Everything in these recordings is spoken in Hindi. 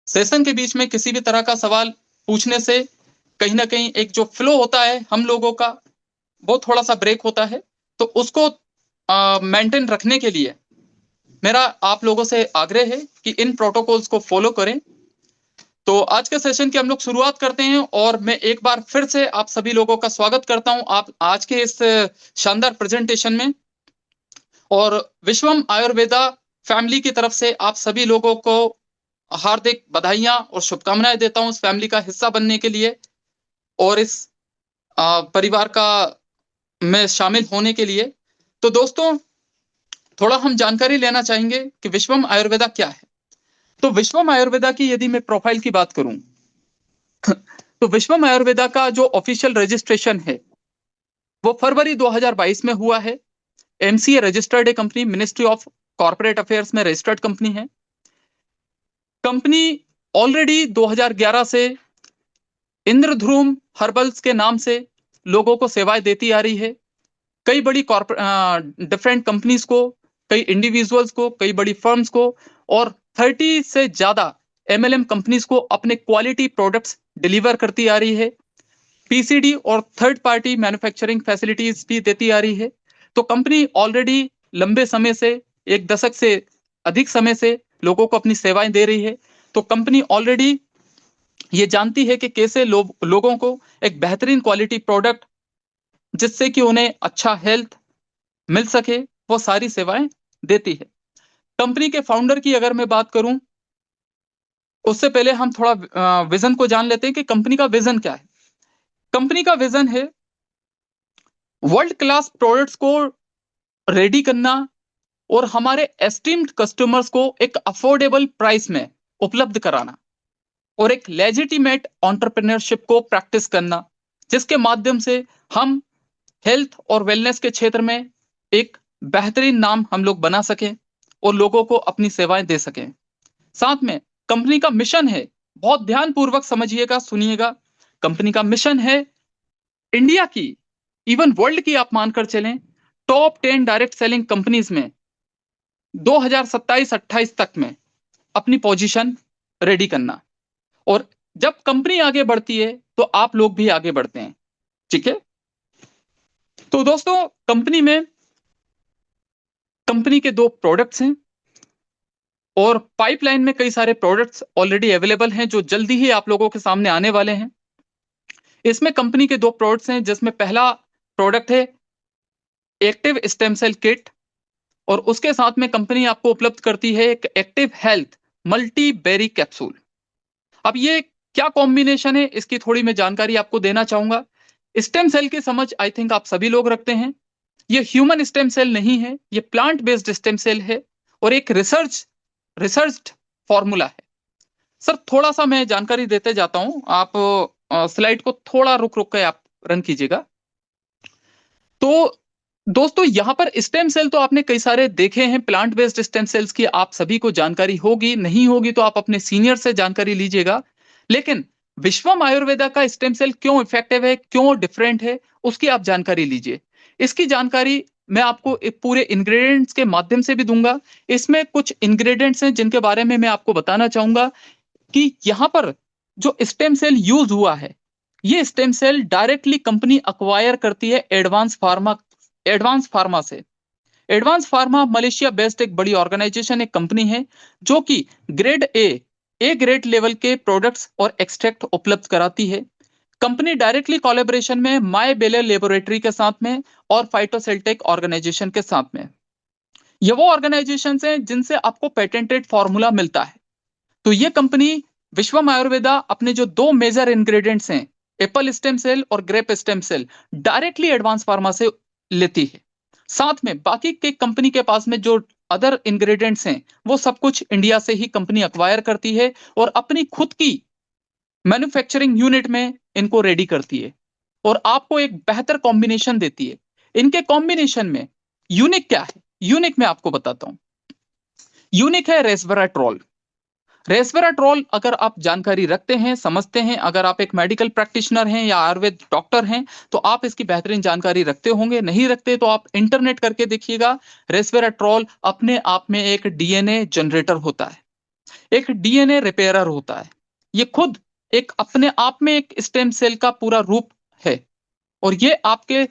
सेशन के बीच में किसी भी तरह का सवाल पूछने से कहीं ना कहीं एक जो फ्लो होता है हम लोगों का वो थोड़ा सा ब्रेक होता है। तो उसको मेंटेन रखने के लिए मेरा आप लोगों से आग्रह है कि इन प्रोटोकॉल्स को फॉलो करें। तो आज के सेशन की हम लोग शुरुआत करते हैं और मैं एक बार फिर से आप सभी लोगों का स्वागत करता हूं आप आज के इस शानदार प्रेजेंटेशन में। और विश्वम आयुर्वेदा फैमिली की तरफ से आप सभी लोगों को हार्दिक बधाइयां और शुभकामनाएं देता हूं इस फैमिली का हिस्सा बनने के लिए और इस परिवार का में शामिल होने के लिए। तो दोस्तों थोड़ा हम जानकारी लेना चाहेंगे कि विश्वम आयुर्वेदा क्या है। तो विश्वम आयुर्वेदा की यदि मैं प्रोफाइल की बात करूं तो विश्वम आयुर्वेदा का जो ऑफिशियल रजिस्ट्रेशन है वो फरवरी 2022 में हुआ है। एमसीए रजिस्टर्ड है company, ministry of corporate affairs में रजिस्टर्ड कंपनी है। कंपनी ऑलरेडी 2011 से इंद्रध्रुम हर्बल्स के नाम से लोगों को सेवाएं देती आ रही है। कई बड़ी डिफरेंट कंपनीज को, कई इंडिविजुअल्स को, कई बड़ी फर्म्स को और 30 से ज्यादा एमएलएम कंपनीज को अपने क्वालिटी प्रोडक्ट्स डिलीवर करती आ रही है। पीसीडी और थर्ड पार्टी मैन्युफैक्चरिंग फैसिलिटीज भी देती आ रही है। तो कंपनी ऑलरेडी लंबे समय से, एक दशक से अधिक समय से लोगों को अपनी सेवाएं दे रही है। तो कंपनी ऑलरेडी ये जानती है कि कैसे लोगों को एक बेहतरीन क्वालिटी प्रोडक्ट जिससे कि उन्हें अच्छा हेल्थ मिल सके वो सारी सेवाएं देती है। कंपनी के फाउंडर की अगर मैं बात करूं उससे पहले हम थोड़ा विजन को जान लेते हैं कि कंपनी का विजन क्या है। कंपनी का विजन है वर्ल्ड क्लास प्रोडक्ट्स को रेडी करना और हमारे एस्टीम्ड कस्टमर्स को एक अफोर्डेबल प्राइस में उपलब्ध कराना और एक लेजिटिमेट एंटरप्रेन्योरशिप को प्रैक्टिस करना जिसके माध्यम से हम हेल्थ और वेलनेस के क्षेत्र में एक बेहतरीन नाम हम लोग बना सकें और लोगों को अपनी सेवाएं दे सकें। साथ में कंपनी का मिशन है, बहुत ध्यानपूर्वक समझिएगा, सुनिएगा। कंपनी का मिशन है इंडिया की, इवन वर्ल्ड की आप मानकर चलें, टॉप 10 डायरेक्ट सेलिंग कंपनीज में 2027-28 तक में अपनी पोजीशन रेडी करना। और जब कंपनी आगे बढ़ती है तो आप लोग भी आगे बढ़ते हैं। ठीक है। तो दोस्तों कंपनी के दो प्रोडक्ट्स हैं और पाइपलाइन में कई सारे प्रोडक्ट्स ऑलरेडी अवेलेबल हैं जो जल्दी ही आप लोगों के सामने आने वाले हैं। इसमें कंपनी के दो प्रोडक्ट्स हैं जिसमें पहला प्रोडक्ट है एक्टिव स्टेम सेल किट और उसके साथ में कंपनी आपको उपलब्ध करती है एक active health multi berry capsule. अब ये क्या कॉम्बिनेशन है इसकी थोड़ी मैं जानकारी आपको देना चाहूंगा। स्टेम सेल की समझ आई थिंक आप सभी लोग रखते हैं। ये ह्यूमन स्टेम सेल नहीं है, ये प्लांट बेस्ड स्टेम सेल है और एक रिसर्च फॉर्मूला है। सर थोड़ा सा मैं जानकारी देते जाता हूं, आप स्लाइड को थोड़ा रुक रुक के आप रन कीजिएगा। तो दोस्तों यहां पर स्टेम सेल तो आपने कई सारे देखे हैं, प्लांट बेस्ड स्टेम सेल्स की आप सभी को जानकारी होगी, नहीं होगी तो आप अपने सीनियर से जानकारी लीजिएगा। लेकिन विश्वम आयुर्वेदा का स्टेम सेल क्यों इफेक्टिव है, क्यों डिफरेंट है, उसकी आप जानकारी लीजिए। इसकी जानकारी मैं आपको पूरे इंग्रेडिएंट्स के माध्यम से भी दूंगा। इसमें कुछ इंग्रेडिएंट्स हैं जिनके बारे में मैं आपको बताना चाहूंगा कि यहां पर जो स्टेम सेल यूज हुआ है ये stem cell directly company acquire करती है एडवांस फार्मा से। एडवांस फार्मा मलेशिया बेस्ड एक बड़ी ऑर्गेनाइजेशन, एक कंपनी है जो कि ग्रेड ए ग्रेड लेवल के प्रोडक्ट्स और एक्सट्रैक्ट उपलब्ध कराती है। कंपनी डायरेक्टली कोलैबोरेशन में माय बेले लेबोरेटरी के साथ में और फाइटोसेल्टेक ऑर्गेनाइजेशन के साथ में, ये वो ऑर्गेनाइजेशन हैं जिनसे आपको पेटेंटेड फॉर्मूला मिलता है। तो ये कंपनी विश्वम आयुर्वेदा अपने जो दो मेजर इंग्रेडिएंट्स हैं एप्पल स्टेम सेल और grape stem cell directly advance pharma से लेती है। साथ में बाकी के कंपनी के पास में जो अदर इंग्रेडिएंट्स हैं वो सब कुछ इंडिया से ही कंपनी अक्वायर करती है और अपनी खुद की मैन्युफैक्चरिंग यूनिट में इनको रेडी करती है और आपको एक बेहतर कॉम्बिनेशन देती है। इनके कॉम्बिनेशन में यूनिक क्या है, यूनिक मैं आपको बताता हूं। यूनिक है रेसवेराट्रोल। रेसवेराट्रोल अगर आप जानकारी रखते हैं, समझते हैं, अगर आप एक मेडिकल प्रैक्टिशनर हैं या आयुर्वेद डॉक्टर हैं तो आप इसकी बेहतरीन जानकारी रखते होंगे। नहीं रखते तो आप इंटरनेट करके देखिएगा। रेसवेराट्रोल अपने आप में एक डीएनए जनरेटर होता है। एक डीएनए रिपेयरर होता है। ये खुद एक अपने आप में एक स्टेम सेल का पूरा रूप है, और ये आपके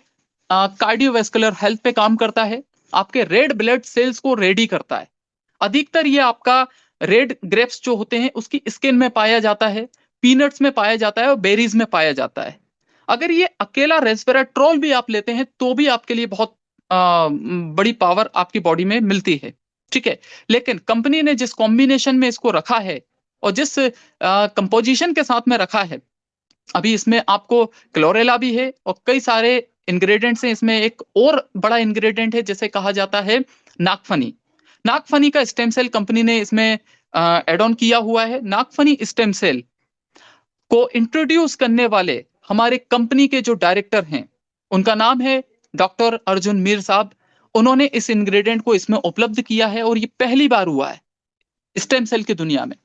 कार्डियोवैस्कुलर हेल्थ पे काम करता है, आपके रेड ब्लड सेल्स को रेडी करता है। अधिकतर ये आपका रेड ग्रेप्स जो होते हैं उसकी स्किन में पाया जाता है, पीनट्स में पाया जाता है और बेरीज में पाया जाता है। अगर ये अकेला रेस्वेराट्रोल भी आप लेते हैं तो भी आपके लिए बहुत बड़ी पावर आपकी बॉडी में मिलती है, ठीक है। लेकिन कंपनी ने जिस कॉम्बिनेशन में इसको रखा है और जिस कंपोजिशन के साथ में रखा है, अभी इसमें आपको क्लोरेला भी है और कई सारे इंग्रेडिएंट्स हैं। इसमें एक और बड़ा इंग्रेडिएंट है जिसे कहा जाता है नागफनी। नागफनी का स्टेम सेल कंपनी ने इसमें एड ऑन किया हुआ है। नागफनी स्टेम सेल को इंट्रोड्यूस करने वाले हमारे कंपनी के जो डायरेक्टर हैं, उनका नाम है डॉक्टर अर्जुन मीर साहब। उन्होंने इस इंग्रेडिएंट को इसमें उपलब्ध किया है और ये पहली बार हुआ है स्टेम सेल की दुनिया में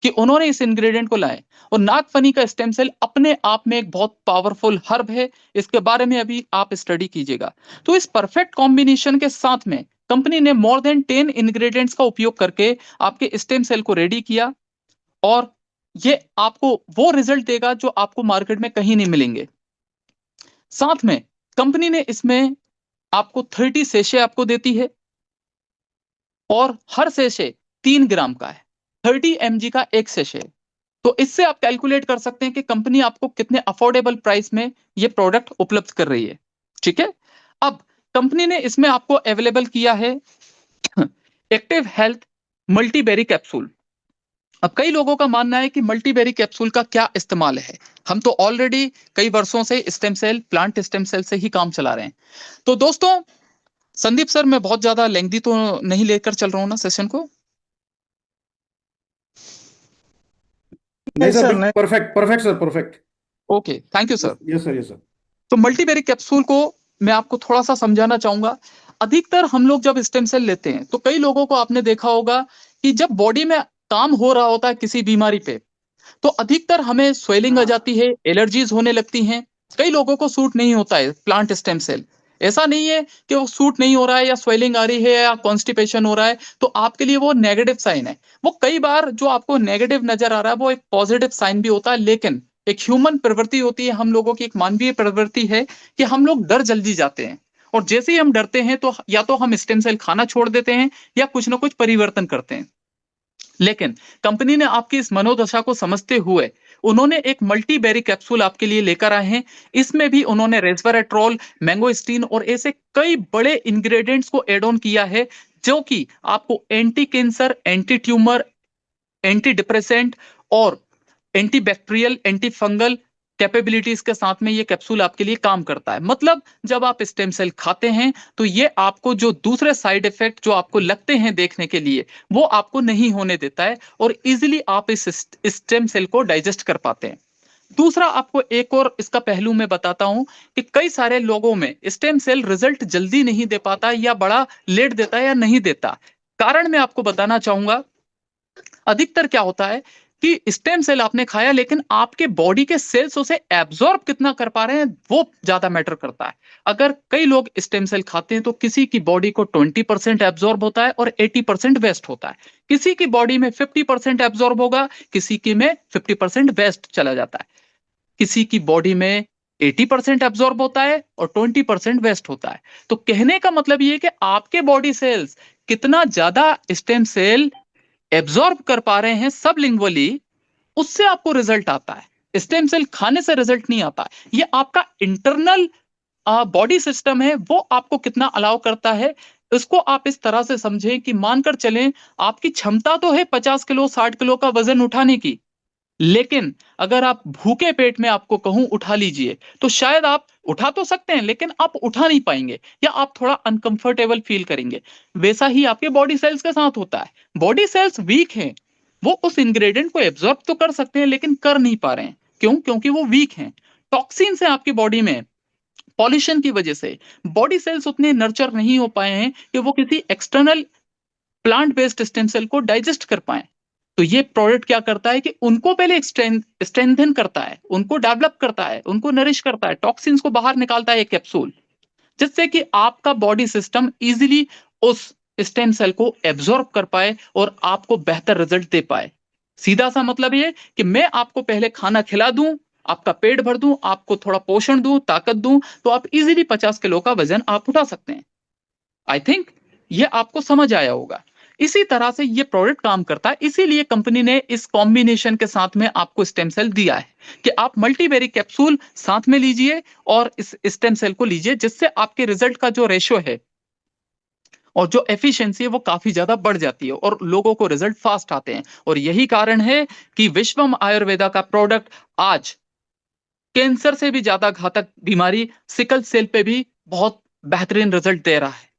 कि उन्होंने इस इंग्रेडिएंट को लाए। और नागफनी का स्टेम सेल अपने आप में एक बहुत पावरफुल हर्ब है, इसके बारे में अभी आप स्टडी कीजिएगा। तो इस परफेक्ट कॉम्बिनेशन के साथ में कंपनी ने मोर देन 10 इंग्रेडिएंट्स का उपयोग करके आपके स्टेम सेल को रेडी किया, और ये आपको वो रिजल्ट देगा जो आपको मार्केट में कहीं नहीं मिलेंगे। साथ में कंपनी ने इसमें आपको 30 सेशे आपको देती है, और हर सेशे 3 ग्राम का है, 30 mg का एक सेशे। तो इससे आप कैलकुलेट कर सकते हैं कि कंपनी आपको कितने अफोर्डेबल प्राइस में ये प्रोडक्ट उपलब्ध कर रही है, ठीक है। अब कंपनी ने इसमें आपको अवेलेबल किया है एक्टिव हेल्थ मल्टीबेरी कैप्सूल। अब कई लोगों का मानना है कि मल्टीबेरी कैप्सूल का क्या इस्तेमाल है। हम तो ऑलरेडी कई वर्षों से stem cell, plant stem cell से ही काम चला रहे हैं। तो दोस्तों, संदीप सर, मैं बहुत ज्यादा लेंथी तो नहीं लेकर चल रहा हूं ना सेशन को? नहीं नहीं सर, सर, बिल्कुल perfect, perfect sir, perfect. Okay, thank you sir. Yes sir, yes sir. तो मल्टीबेरी कैप्सूल को मैं आपको थोड़ा सा समझाना चाहूंगा। अधिकतर हम लोग जब स्टेम सेल लेते हैं तो कई लोगों को आपने देखा होगा कि जब बॉडी में काम हो रहा होता है किसी बीमारी पे, तो अधिकतर हमें स्वेलिंग आ जाती है, एलर्जीज होने लगती हैं। कई लोगों को सूट नहीं होता है प्लांट स्टेम सेल। ऐसा नहीं है कि वो सूट नहीं हो रहा है या स्वेलिंग आ रही है या कॉन्स्टिपेशन हो रहा है तो आपके लिए वो नेगेटिव साइन है। वो कई बार जो आपको नेगेटिव नजर आ रहा है वो एक पॉजिटिव साइन भी होता है। लेकिन एक ह्यूमन प्रवृत्ति होती है, हम लोगों की एक मानवीय प्रवृत्ति है कि हम लोग डर जल्दी जाते हैं, और जैसे ही हम डरते हैं तो या तो हम स्टेम सेल खाना छोड़ देते हैं या कुछ ना कुछ परिवर्तन करते हैं। लेकिन कंपनी ने आपकी इस मनोदशा को समझते हुए उन्होंने एक मल्टीबेरी कैप्सूल आपके लिए लेकर आए हैं। इसमें भी उन्होंने रेस्वेराट्रोल, मैंगोस्टीन और ऐसे कई बड़े इंग्रेडिएंट्स को एड ऑन किया है, जो कि आपको anti cancer, anti tumour, anti depressant और anti bacterial, anti fungal capabilities के साथ में ये कैप्सूल आपके लिए काम करता है। मतलब जब आप स्टेम सेल खाते हैं तो ये आपको जो दूसरे साइड इफेक्ट जो आपको लगते हैं देखने के लिए, वो आपको नहीं होने देता है, और इजीली आप इस स्टेम सेल को डाइजेस्ट कर पाते हैं। दूसरा, आपको एक और इसका पहलू मैं बताता हूं कि कई सारे लोगों में स्टेम सेल रिजल्ट जल्दी नहीं दे पाता, या बड़ा लेट देता है या नहीं देता। कारण मैं आपको बताना चाहूंगा। अधिकतर क्या होता है कि स्टेम सेल आपने खाया, लेकिन आपके बॉडी के सेल्स उसे एब्जॉर्ब कितना कर पा रहे हैं वो ज्यादा मैटर करता है। अगर कई लोग स्टेम सेल खाते हैं तो किसी की बॉडी को 20% एब्जॉर्ब होता है और 80% वेस्ट होता है। किसी की बॉडी में 50% एब्जॉर्ब होगा, किसी की में 50% वेस्ट चला जाता है। किसी की बॉडी में 80% एब्जॉर्ब होता है और 20% वेस्ट होता है। तो कहने का मतलब ये है कि आपके बॉडी सेल्स कितना ज्यादा स्टेम सेल एब्जॉर्ब कर पा रहे हैं सबलिंगुअली, उससे आपको रिजल्ट आता है। स्टेम सेल खाने से रिजल्ट नहीं आता। ये आपका इंटरनल बॉडी सिस्टम है, वो आपको कितना अलाउ करता है। इसको आप इस तरह से समझें कि मानकर चलें आपकी क्षमता तो है 50 किलो 60 किलो का वजन उठाने की, लेकिन अगर आप भूखे पेट में आपको कहूं उठा लीजिए तो शायद आप उठा तो सकते हैं लेकिन आप उठा नहीं पाएंगे, या आप थोड़ा अनकंफर्टेबल फील करेंगे। वैसा ही आपके बॉडी सेल्स के साथ होता है। बॉडी सेल्स वीक हैं, वो उस इंग्रेडिएंट को एब्जॉर्ब तो कर सकते हैं लेकिन कर नहीं पा रहे हैं। क्यों? क्योंकि वो वीक हैं। टॉक्सिन से आपकी बॉडी में, पॉल्यूशन की वजह से बॉडी सेल्स उतने नर्चर नहीं हो पाए हैं कि वो किसी external plant based stem cell को डाइजेस्ट कर पाए। तो ये प्रोडक्ट क्या करता है कि उनको पहले स्ट्रेंथन करता है, उनको डेवलप करता है, उनको नरिश करता है, टॉक्सिन्स को बाहर निकालता है एक कैप्सूल, जिससे कि आपका बॉडी सिस्टम इजीली उस स्टेम सेल को एब्जॉर्ब कर पाए और आपको बेहतर रिजल्ट दे पाए। सीधा सा मतलब ये कि मैं आपको पहले खाना खिला दूं, आपका पेट भर दूं, आपको थोड़ा पोषण दूं, ताकत दूं, तो आप इजीली 50 किलो का वजन आप उठा सकते हैं। आई थिंक ये आपको समझ आया होगा। इसी तरह से ये प्रोडक्ट काम करता है, इसीलिए कंपनी ने इस कॉम्बिनेशन के साथ में आपको स्टेम सेल दिया है कि आप मल्टीवेरी कैप्सूल साथ में लीजिए और इस स्टेम सेल को लीजिए, जिससे आपके रिजल्ट का जो रेशियो है और जो एफिशिएंसी है वो काफी ज्यादा बढ़ जाती है और लोगों को रिजल्ट फास्ट आते हैं। और यही कारण है कि विश्वम आयुर्वेदा का प्रोडक्ट आज कैंसर से भी ज्यादा घातक बीमारी सिकल सेल पे भी बहुत बेहतरीन रिजल्ट दे रहा है,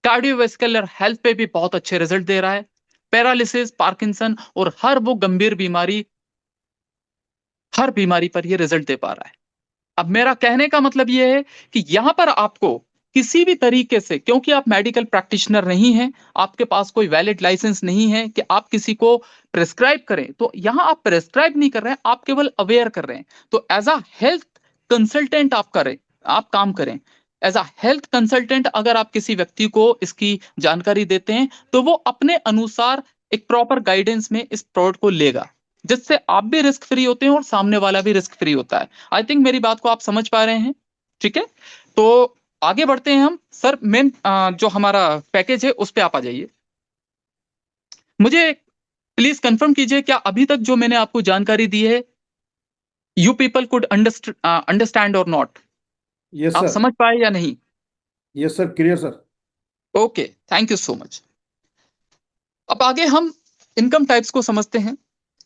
कार्डियोवैस्कुलर हेल्थ पे भी बहुत अच्छे रिजल्ट दे रहा है, पैरालिसिस, पार्किंसन और हर बीमारी पर ये रिजल्ट दे पा रहा है। अब मेरा कहने का मतलब ये है कि यहां पर आपको किसी भी तरीके से, क्योंकि आप मेडिकल प्रैक्टिशनर नहीं हैं, आपके पास कोई वैलिड लाइसेंस नहीं है कि आप किसी को प्रेस्क्राइब करें, तो यहां आप प्रेस्क्राइब नहीं कर रहे हैं, आप केवल अवेयर कर रहे हैं। तो एज अ हेल्थ कंसल्टेंट आप काम करें। एज अ हेल्थ कंसल्टेंट अगर आप किसी व्यक्ति को इसकी जानकारी देते हैं, तो वो अपने अनुसार एक प्रॉपर गाइडेंस में इस प्रोडक्ट को लेगा, जिससे आप भी रिस्क फ्री होते हैं और सामने वाला भी रिस्क फ्री होता है। आई थिंक मेरी बात को आप समझ पा रहे हैं। ठीक है, तो आगे बढ़ते हैं हम। सर मेन जो हमारा पैकेज है उस पे आप आ जाइए। मुझे प्लीज कंफर्म कीजिए, क्या अभी तक जो मैंने आपको जानकारी दी है, यू पीपल कुड अंडरस्टैंड और नॉट? Yes, आप sir. समझ पाए या नहीं? Yes, sir. Clear, sir. Okay, thank you so much. अब आगे हम इनकम टाइप्स को समझते हैं।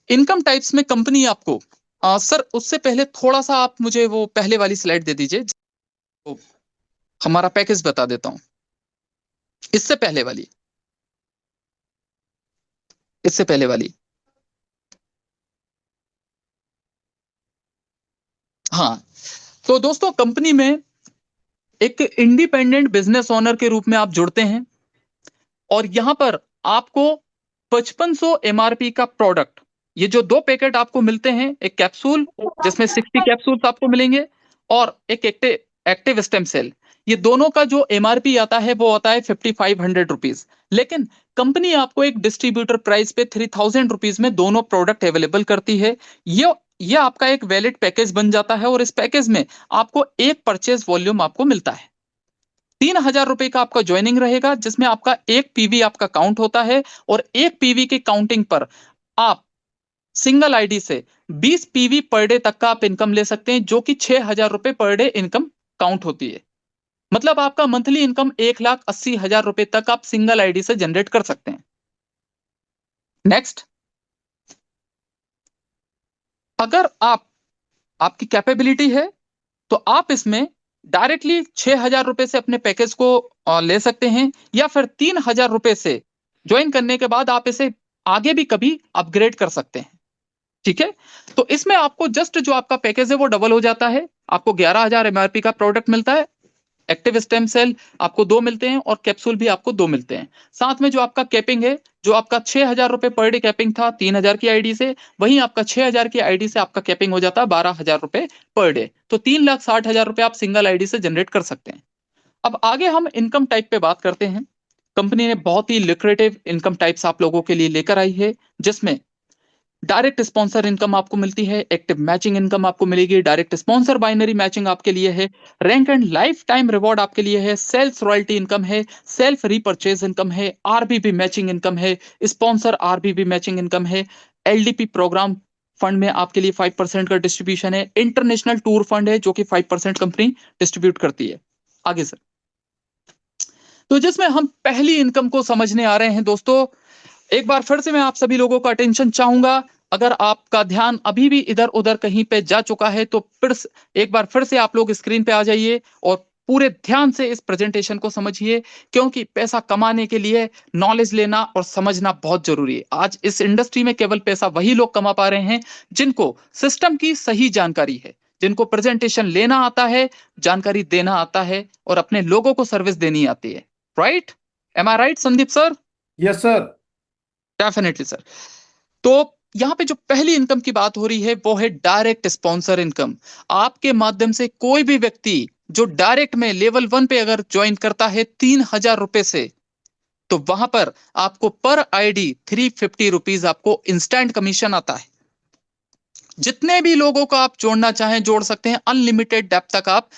इनकम टाइप्स में कंपनी आपको सर उससे पहले थोड़ा सा आप मुझे वो पहले वाली स्लाइड दे दीजिए, तो हमारा पैकेज बता देता हूं। इससे पहले वाली, इससे पहले वाली। हाँ, तो दोस्तों कंपनी में एक इंडिपेंडेंट बिजनेस ओनर के रूप में आप जुड़ते हैं और यहां पर आपको 5500 एमआरपी का प्रोडक्ट, ये जो दो पैकेट आपको मिलते हैं, एक कैप्सूल जिसमें 60 कैप्सूल्स आपको मिलेंगे और एक एक्टिव स्टेम सेल, ये दोनों का जो एमआरपी आता है वो आता है 5500 रुपीज। लेकिन कंपनी आपको एक डिस्ट्रीब्यूटर प्राइस पे 3000 रुपीज में दोनों प्रोडक्ट अवेलेबल करती है। ये आपका एक वैलिड पैकेज बन जाता है और इस पैकेज में आपको एक परचेज वॉल्यूम आपको मिलता है। 3000 रुपए का आपका ज्वाइनिंग रहेगा, जिसमें आपका एक पीवी आपका काउंट होता है और एक पीवी की काउंटिंग पर आप सिंगल आईडी से 20 पीवी पर डे तक का आप इनकम ले सकते हैं, जो कि 6000 रुपए पर डे इनकम काउंट होती है। मतलब आपका मंथली इनकम 1,80,000 रुपए तक आप सिंगल आईडी से जनरेट कर सकते हैं। नेक्स्ट, अगर आपकी कैपेबिलिटी है तो आप इसमें डायरेक्टली 6000 रुपए से अपने पैकेज को ले सकते हैं, या फिर 3000 रुपए से ज्वाइन करने के बाद आप इसे आगे भी कभी अपग्रेड कर सकते हैं। ठीक है, तो इसमें आपको जस्ट जो आपका पैकेज है वो डबल हो जाता है। आपको 11,000 एमआरपी का प्रोडक्ट मिलता है, एक्टिव स्टेम सेल आपको 2 मिलते हैं और कैप्सूल भी आपको 2 मिलते हैं। साथ में जो आपका कैपिंग है, जो आपका 6000 रुपए पर डे कैपिंग था 3000 की आईडी से, वहीं आपका 6000 की आईडी से आपका कैपिंग हो जाता है 12,000 रुपए पर डे। तो 3,60,000 रुपए आप सिंगल आईडी से जनरेट कर सकते हैं। अब आगे हम इनकम टाइप पे बात करते हैं। कंपनी ने बहुत ही लिक्रेटिव इनकम टाइप्स आप लोगों के लिए लेकर आई है, जिसमें डायरेक्ट स्पॉन्सर इनकम आपको मिलती है, एक्टिव मैचिंग इनकम आपको मिलेगी, डायरेक्ट स्पॉन्सर बाइनरी मैचिंग आपके लिए है, rank and life time reward आपके लिए है, सेल्स रॉयल्टी इनकम है, सेल्फ रीपर्चेज इनकम है, आरबीबी मैचिंग इनकम है, स्पॉन्सर आरबीबी मैचिंग इनकम है, एलडीपी प्रोग्राम फंड में आपके लिए 5% का डिस्ट्रीब्यूशन है, इंटरनेशनल टूर फंड है जो कि 5% कंपनी डिस्ट्रीब्यूट करती है। आगे सर, तो जिसमें हम पहली इनकम को समझने आ रहे हैं दोस्तों, एक बार फिर से मैं आप सभी लोगों का अटेंशन चाहूंगा। अगर आपका ध्यान अभी भी इधर उधर कहीं पे जा चुका है तो एक बार फिर से आप लोग स्क्रीन पे आ जाइए और पूरे ध्यान से इस प्रेजेंटेशन को समझिए, क्योंकि पैसा कमाने के लिए नॉलेज लेना और समझना बहुत जरूरी है। आज इस इंडस्ट्री में केवल पैसा वही लोग कमा पा रहे हैं जिनको सिस्टम की सही जानकारी है, जिनको प्रेजेंटेशन लेना आता है, जानकारी देना आता है और अपने लोगों को सर्विस देनी आती है। Right? Am I right Sandeep sir? Yes, sir. Definitely sir. तो यहाँ पे जो पहली इनकम की बात हो रही है वो है डायरेक्ट स्पॉन्सर इनकम। आपके माध्यम से कोई भी व्यक्ति जो डायरेक्ट में लेवल 1 पे अगर ज्वाइन करता है 3,000 रुपए से, तो वहां पर आपको पर आईडी 350 रुपीज आपको इंस्टेंट कमीशन आता है। जितने भी लोगों को आप जोड़ना चाहें जोड़ सकते हैं, अनलिमिटेड डेप्थ तक आप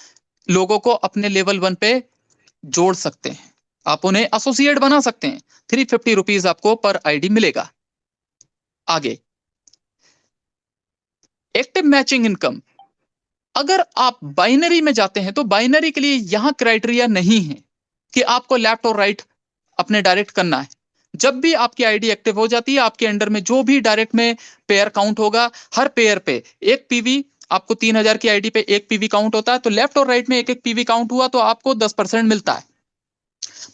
लोगों को अपने लेवल 1 पे जोड़ सकते हैं, आप उन्हें एसोसिएट बना सकते हैं। 350 रुपीज आपको पर आईडी मिलेगा। आगे एक्टिव मैचिंग इनकम, अगर आप बाइनरी में जाते हैं तो बाइनरी के लिए यहां क्राइटेरिया नहीं है कि आपको लेफ्ट और राइट अपने डायरेक्ट करना है। जब भी आपकी आईडी एक्टिव हो जाती है, आपके अंडर में जो भी डायरेक्ट में पेयर काउंट होगा, हर पेयर पे एक पीवी, आपको 3000 की आईडी पे एक पीवी काउंट होता है, तो लेफ्ट और राइट में एक एक पीवी काउंट हुआ तो आपको 10% मिलता है।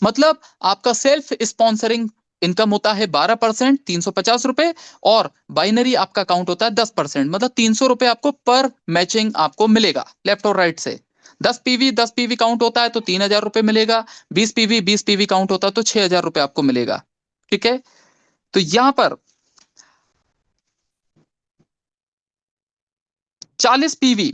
मतलब आपका सेल्फ स्पॉन्सरिंग इनकम होता है 12%, 350 रुपए, और बाइनरी आपका काउंट होता है 10%, मतलब 300 रुपए आपको पर मैचिंग आपको मिलेगा लेफ्ट और राइट से। 10 पीवी काउंट होता है तो 3000 रुपए मिलेगा, 20 पीवी काउंट होता है तो 6000 रुपए आपको मिलेगा। ठीक है, तो यहां पर 40 पीवी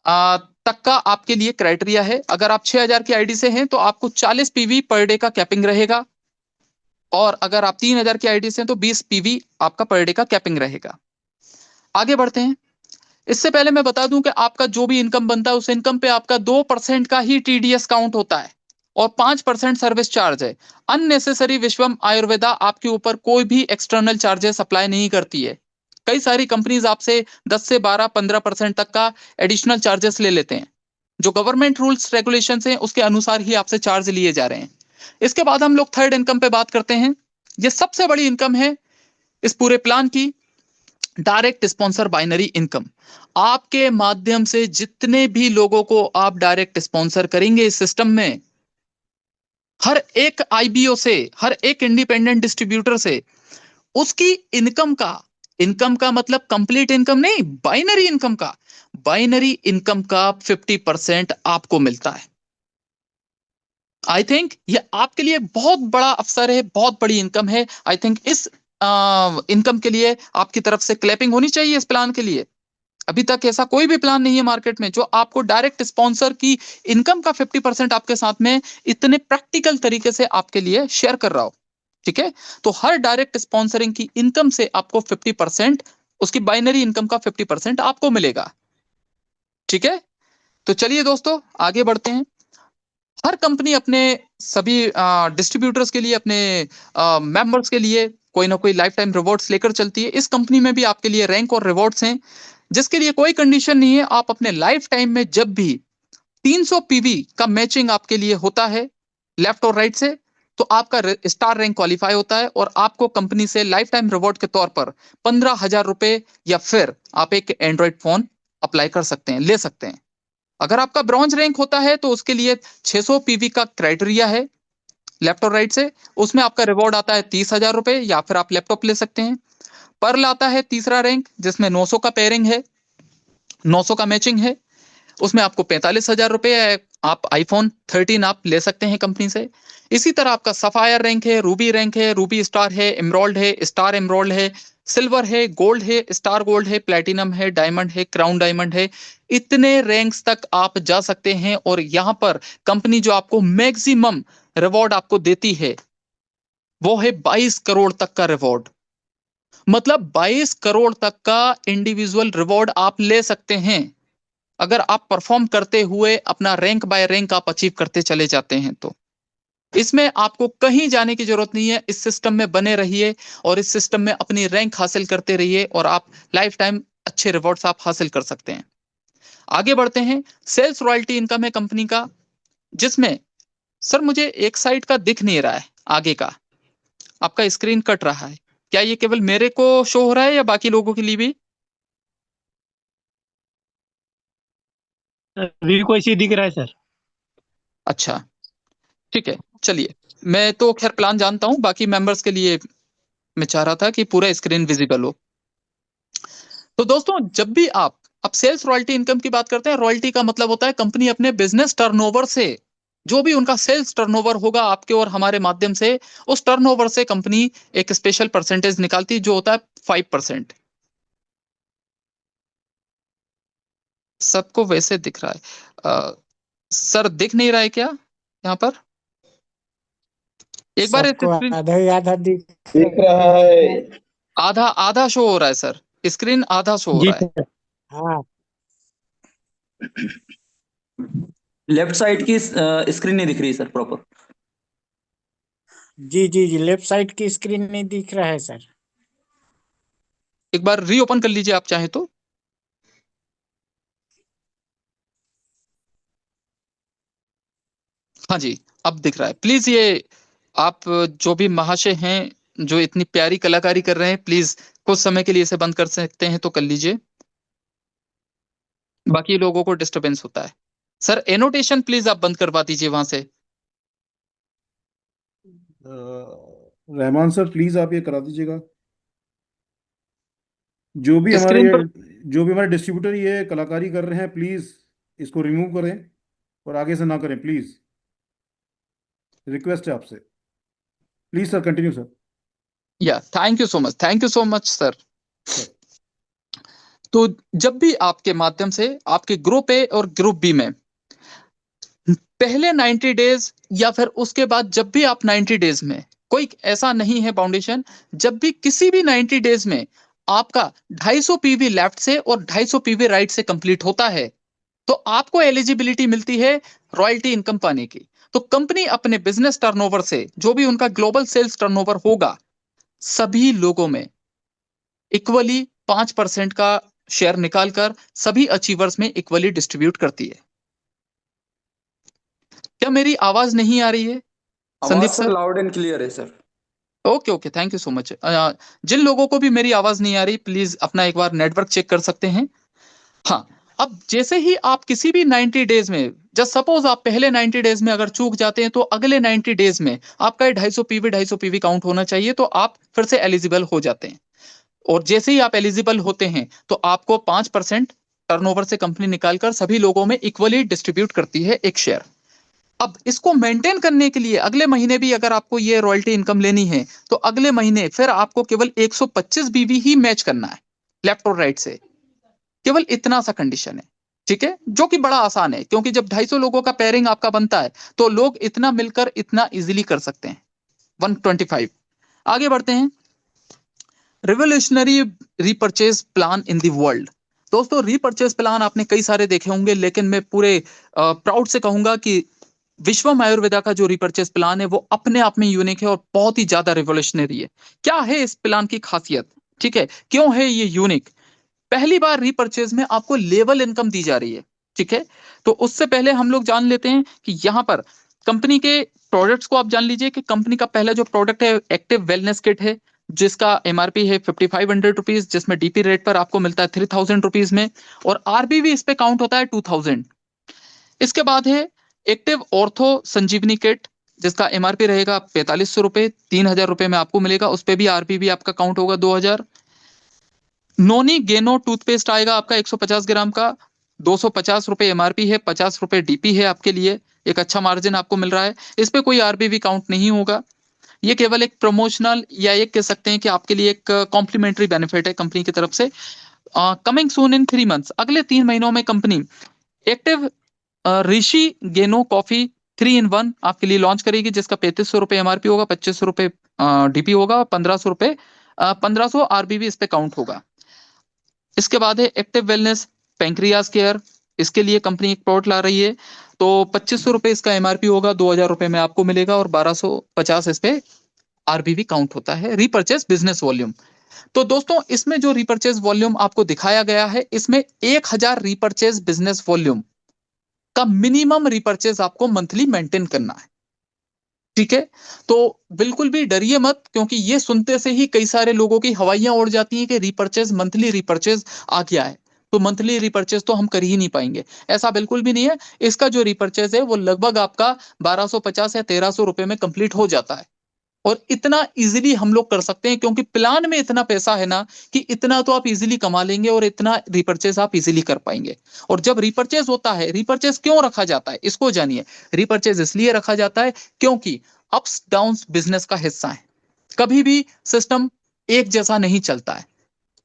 तक का आपके लिए क्राइटेरिया है। अगर आप 6000 की आईडी से हैं तो आपको 40 पीवी पर डे का कैपिंग रहेगा, और अगर आप 3000 की आईडी से हैं तो 20 पीवी आपका पर डे का कैपिंग रहेगा। आगे बढ़ते हैं। इससे पहले मैं बता दूं कि आपका जो भी इनकम बनता है उस इनकम पे आपका 2% का ही टीडीएस काउंट होता है, और 5% सर्विस चार्ज है। अननेसेसरी विश्वम आयुर्वेदा आपके ऊपर कोई भी एक्सटर्नल चार्जेस अप्लाई नहीं करती है। कई सारी कंपनीज आपसे 10 से 12-15% तक का एडिशनल चार्जेस ले लेते हैं, जो गवर्नमेंट रूल्स रेगुलेशन है उसके अनुसार ही आपसे चार्ज लिए जा रहे हैं। इसके बाद हम लोग थर्ड इनकम पे बात करते हैं। ये सबसे बड़ी इनकम है इस पूरे प्लान की, डायरेक्ट स्पॉन्सर बाइनरी इनकम। आपके माध्यम से जितने भी लोगों को आप डायरेक्ट स्पॉन्सर करेंगे इस सिस्टम में, हर एक आईबीओ से, हर एक इंडिपेंडेंट डिस्ट्रीब्यूटर से, उसकी इनकम का मतलब कंप्लीट इनकम नहीं, बाइनरी इनकम का, बाइनरी इनकम का 50% आपको मिलता है। आई थिंक ये आपके लिए बहुत बड़ा अवसर है, बहुत बड़ी इनकम है। आई थिंक इस इनकम के लिए आपकी तरफ से क्लैपिंग होनी चाहिए इस प्लान के लिए। अभी तक ऐसा कोई भी प्लान नहीं है मार्केट में जो आपको डायरेक्ट स्पॉन्सर की इनकम का 50% आपके साथ में इतने प्रैक्टिकल तरीके से आपके लिए शेयर कर रहा हो। ठीक है, तो हर डायरेक्ट स्पॉन्सरिंग की इनकम से आपको 50%, उसकी बाइनरी इनकम का 50% आपको मिलेगा। ठीक है, तो चलिए दोस्तों आगे बढ़ते हैं। हर कंपनी अपने सभी डिस्ट्रीब्यूटर्स के लिए, अपने मेंबर्स के लिए कोई ना कोई लाइफ टाइम रिवॉर्ड्स लेकर चलती है। इस कंपनी में भी आपके लिए रैंक और रिवॉर्ड्स हैं, जिसके लिए कोई कंडीशन नहीं है। आप अपने लाइफ टाइम में जब भी 300 पीवी का मैचिंग आपके लिए होता है लेफ्ट और राइट से, तो आपका स्टार रैंक क्वालिफाई होता है, और आपको कंपनी से लाइफ टाइम रिवॉर्ड के तौर पर 15,000 रुपए, या फिर आप एक एंड्रॉइड फोन अप्लाई कर सकते हैं, ले सकते हैं। अगर आपका ब्रॉन्ज रैंक होता है तो उसके लिए 600 पीवी का क्राइटेरिया है लेफ्ट और राइट से, उसमें आपका रिवॉर्ड आता है 30,000 रुपए, या फिर आप लैपटॉप ले सकते हैं। पर्ल आता है तीसरा रैंक, जिसमें 900 का पेयरिंग है, 900 का मैचिंग है, उसमें आपको 45,000 रुपए, आप आईफोन 13 आप ले सकते हैं कंपनी से। इसी तरह आपका सफायर रैंक है, रूबी स्टार है, एमरोल्ड है, स्टार एमरोल्ड है, सिल्वर है, गोल्ड है, स्टार गोल्ड है, प्लेटिनम है, डायमंड है, क्राउन डायमंड है। इतने रैंक्स तक आप जा सकते हैं, और यहां पर कंपनी जो आपको मैक्सिमम रिवॉर्ड आपको देती है वो है 22 करोड़ तक का रिवॉर्ड। मतलब 22 करोड़ तक का इंडिविजुअल रिवॉर्ड आप ले सकते हैं, अगर आप परफॉर्म करते हुए अपना रैंक बाय रैंक आप अचीव करते चले जाते हैं तो। इसमें आपको कहीं जाने की जरूरत नहीं है, इस सिस्टम में बने रहिए और इस सिस्टम में अपनी रैंक हासिल करते रहिए, और आप लाइफ टाइम अच्छे रिवॉर्ड्स आप हासिल कर सकते हैं। आगे बढ़ते हैं। सेल्स रॉयल्टी इनकम है कंपनी का, जिसमें सर मुझे एक साइड का दिख नहीं रहा है, आगे का आपका स्क्रीन कट रहा है, क्या ये केवल मेरे को शो हो रहा है या बाकी लोगों के लिए भी? अभी कोई सी दिख रहा है सर? अच्छा, ठीक है, चलिए। मैं तो खैर प्लान जानता हूं, बाकी मेंबर्स के लिए मैं चाह रहा था कि पूरा स्क्रीन विजिबल हो। तो दोस्तों जब भी आप अब सेल्स रॉयल्टी इनकम की बात करते हैं, रॉयल्टी का मतलब होता है कंपनी अपने बिजनेस टर्नओवर से, जो भी उनका सेल्स टर्नओवर होगा आपके और हमारे माध्यम से, उस टर्नओवर से कंपनी एक स्पेशल परसेंटेज निकालती है जो होता है 5%। सबको वैसे दिख रहा है, सर दिख नहीं रहा है क्या यहाँ पर? एक बार इस सबको स्क्रीन आधा ही आधा दिख रहा है। आधा आधा शो हो रहा है सर, स्क्रीन आधा शो हो जी रहा है। सर। हाँ लेफ्ट साइड की स्क्रीन नहीं दिख रही सर प्रॉपर। जी जी जी, लेफ्ट साइड की स्क्रीन नहीं दिख रहा है सर। एक बार रीओपन कर लीजिए आप चाहे तो। हाँ जी, अब दिख रहा है। प्लीज ये आप जो भी महाशय हैं जो इतनी प्यारी कलाकारी कर रहे हैं, प्लीज कुछ समय के लिए इसे बंद कर सकते हैं तो कर लीजिए, बाकी लोगों को डिस्टरबेंस होता है। सर एनोटेशन प्लीज आप बंद करवा दीजिए वहां से। रहमान सर प्लीज आप ये करा दीजिएगा। जो भी हमारे स्क्रीन ये पर जो भी हमारे डिस्ट्रीब्यूटर ये कलाकारी कर रहे हैं, प्लीज इसको रिमूव करें और आगे से ना करें, प्लीज। रिक्वेस्ट है आपसे। Please sir, continue sir. या thank you so much, thank you so much sir. Sir तो जब भी आपके माध्यम से आपके ग्रुप ए और ग्रुप बी में पहले 90 डेज या फिर उसके बाद जब भी आप 90 डेज में, कोई ऐसा नहीं है फाउंडेशन, जब भी किसी भी 90 डेज में आपका 250 पीवी लेफ्ट से और 250 पीवी राइट से कंप्लीट होता है तो आपको एलिजिबिलिटी मिलती है रॉयल्टी इनकम पाने की। तो कंपनी अपने बिजनेस टर्नओवर से जो भी उनका ग्लोबल सेल्स टर्नओवर होगा सभी लोगों में इक्वली 5% का शेयर निकालकर सभी अचीवर्स में इक्वली डिस्ट्रीब्यूट करती है। क्या मेरी आवाज नहीं आ रही है आवाज Sandeep sir sir? Loud and clear है sir. Okay okay, thank you so much. जिन लोगों को भी मेरी आवाज नहीं आ रही प्लीज अपना एक बार नेटवर्क चेक कर सकते हैं। हाँ, अब जैसे ही आप किसी भी 90 डेज में, जस्ट सपोज आप पहले 90 डेज में अगर चूक जाते हैं तो अगले 90 डेज में आपका 250 पीवी काउंट होना चाहिए तो आप फिर से एलिजिबल हो जाते हैं। और जैसे ही आप एलिजिबल होते हैं तो आपको 5% टर्नओवर से कंपनी निकालकर सभी लोगों में इक्वली डिस्ट्रीब्यूट करती है एक शेयर। अब इसको मेंटेन करने के लिए अगले महीने भी अगर आपको ये रॉयल्टी इनकम लेनी है तो अगले महीने फिर आपको केवल 125 बीवी ही मैच करना है लेफ्ट और राइट से। केवल इतना सा कंडीशन है, ठीक है, जो कि बड़ा आसान है क्योंकि जब 250 लोगों का पेयरिंग आपका बनता है तो लोग इतना मिलकर इतना इजीली कर सकते हैं। 125। आगे बढ़ते हैं। Revolutionary repurchase plan in the world. दोस्तों रीपर्चेज प्लान आपने कई सारे देखे होंगे लेकिन मैं पूरे प्राउड से कहूंगा कि विश्वम आयुर्वेदा का जो रीपर्चेज प्लान है वो अपने आप में यूनिक है और बहुत ही ज्यादा रिवोल्यूशनरी है। क्या है इस प्लान की खासियत, ठीक है, क्यों है ये यूनिक? पहली बार रीपर्चेज में आपको लेवल इनकम दी जा रही है, ठीक है। तो उससे पहले हम लोग जान लेते हैं कि यहाँ पर कंपनी के प्रोडक्ट्स को आप जान लीजिए कि कंपनी का पहला जो प्रोडक्ट है एक्टिव वेलनेस किट है जिसका एमआरपी है 5500 रुपीज, जिसमें डीपी रेट पर आपको मिलता है 3000 रुपीज में और आरबीवी इस पे काउंट होता है 2000। इसके बाद है एक्टिव ऑर्थो संजीवनी किट जिसका एमआरपी रहेगा 4500 रुपए, 3000 रुपए में आपको मिलेगा, उस पर भी आरबीवी आपका काउंट होगा 2000। नोनी गेनो टूथपेस्ट आएगा आपका 150 ग्राम का, 250 रुपए एमआरपी है, 50 रुपए डीपी है, आपके लिए एक अच्छा मार्जिन आपको मिल रहा है। इस पे कोई आरबीवी काउंट नहीं होगा। ये केवल एक प्रमोशनल या एक कह सकते हैं कि आपके लिए एक कॉम्प्लीमेंट्री बेनिफिट है कंपनी की तरफ से। कमिंग सून इन 3 मंथ्स, अगले 3 महीनों में company active Rishi गेनो coffee 3 in 1 आपके लिए लॉन्च करेगी जिसका 3500 रुपए एमआरपी होगा, 2500 रुपए डीपी होगा, 1500 रुपए 1500 आरबीवी इस पे काउंट होगा। इसके बाद है एक्टिव वेलनेस पेंक्रियाज केयर, इसके लिए कंपनी एक प्रोडक्ट ला रही है तो 2500 रुपए इसका एमआरपी होगा, 2000 रुपए में आपको मिलेगा और 1250 इस पे आरबीवी काउंट होता है रिपर्चेस बिजनेस वॉल्यूम। तो दोस्तों इसमें जो रिपर्चेस वॉल्यूम आपको दिखाया गया है इसमें 1000 रिपर्चेस बिजनेस वॉल्यूम का मिनिमम रिपर्चेस आपको मंथली मेंटेन करना है, ठीक है। तो बिल्कुल भी डरिए मत क्योंकि ये सुनते से ही कई सारे लोगों की हवाइयां उड़ जाती हैं कि रिपर्चेज मंथली रिपर्चेज आ गया है तो मंथली रिपर्चेज तो हम कर ही नहीं पाएंगे। ऐसा बिल्कुल भी नहीं है। इसका जो रिपर्चेज है वो लगभग आपका 1250 या 1300 रुपए में कंप्लीट हो जाता है और इतना इजीली हम लोग कर सकते हैं क्योंकि प्लान में इतना पैसा है ना कि इतना तो आप इजीली कमा लेंगे और इतना रिपर्चेज आप इजीली कर पाएंगे। और जब रिपर्चेज होता है, रिपर्चेज क्यों रखा जाता है इसको जानिए। रिपर्चेज इसलिए रखा जाता है क्योंकि अप्स डाउन्स बिजनेस का हिस्सा है, कभी भी सिस्टम एक जैसा नहीं चलता है।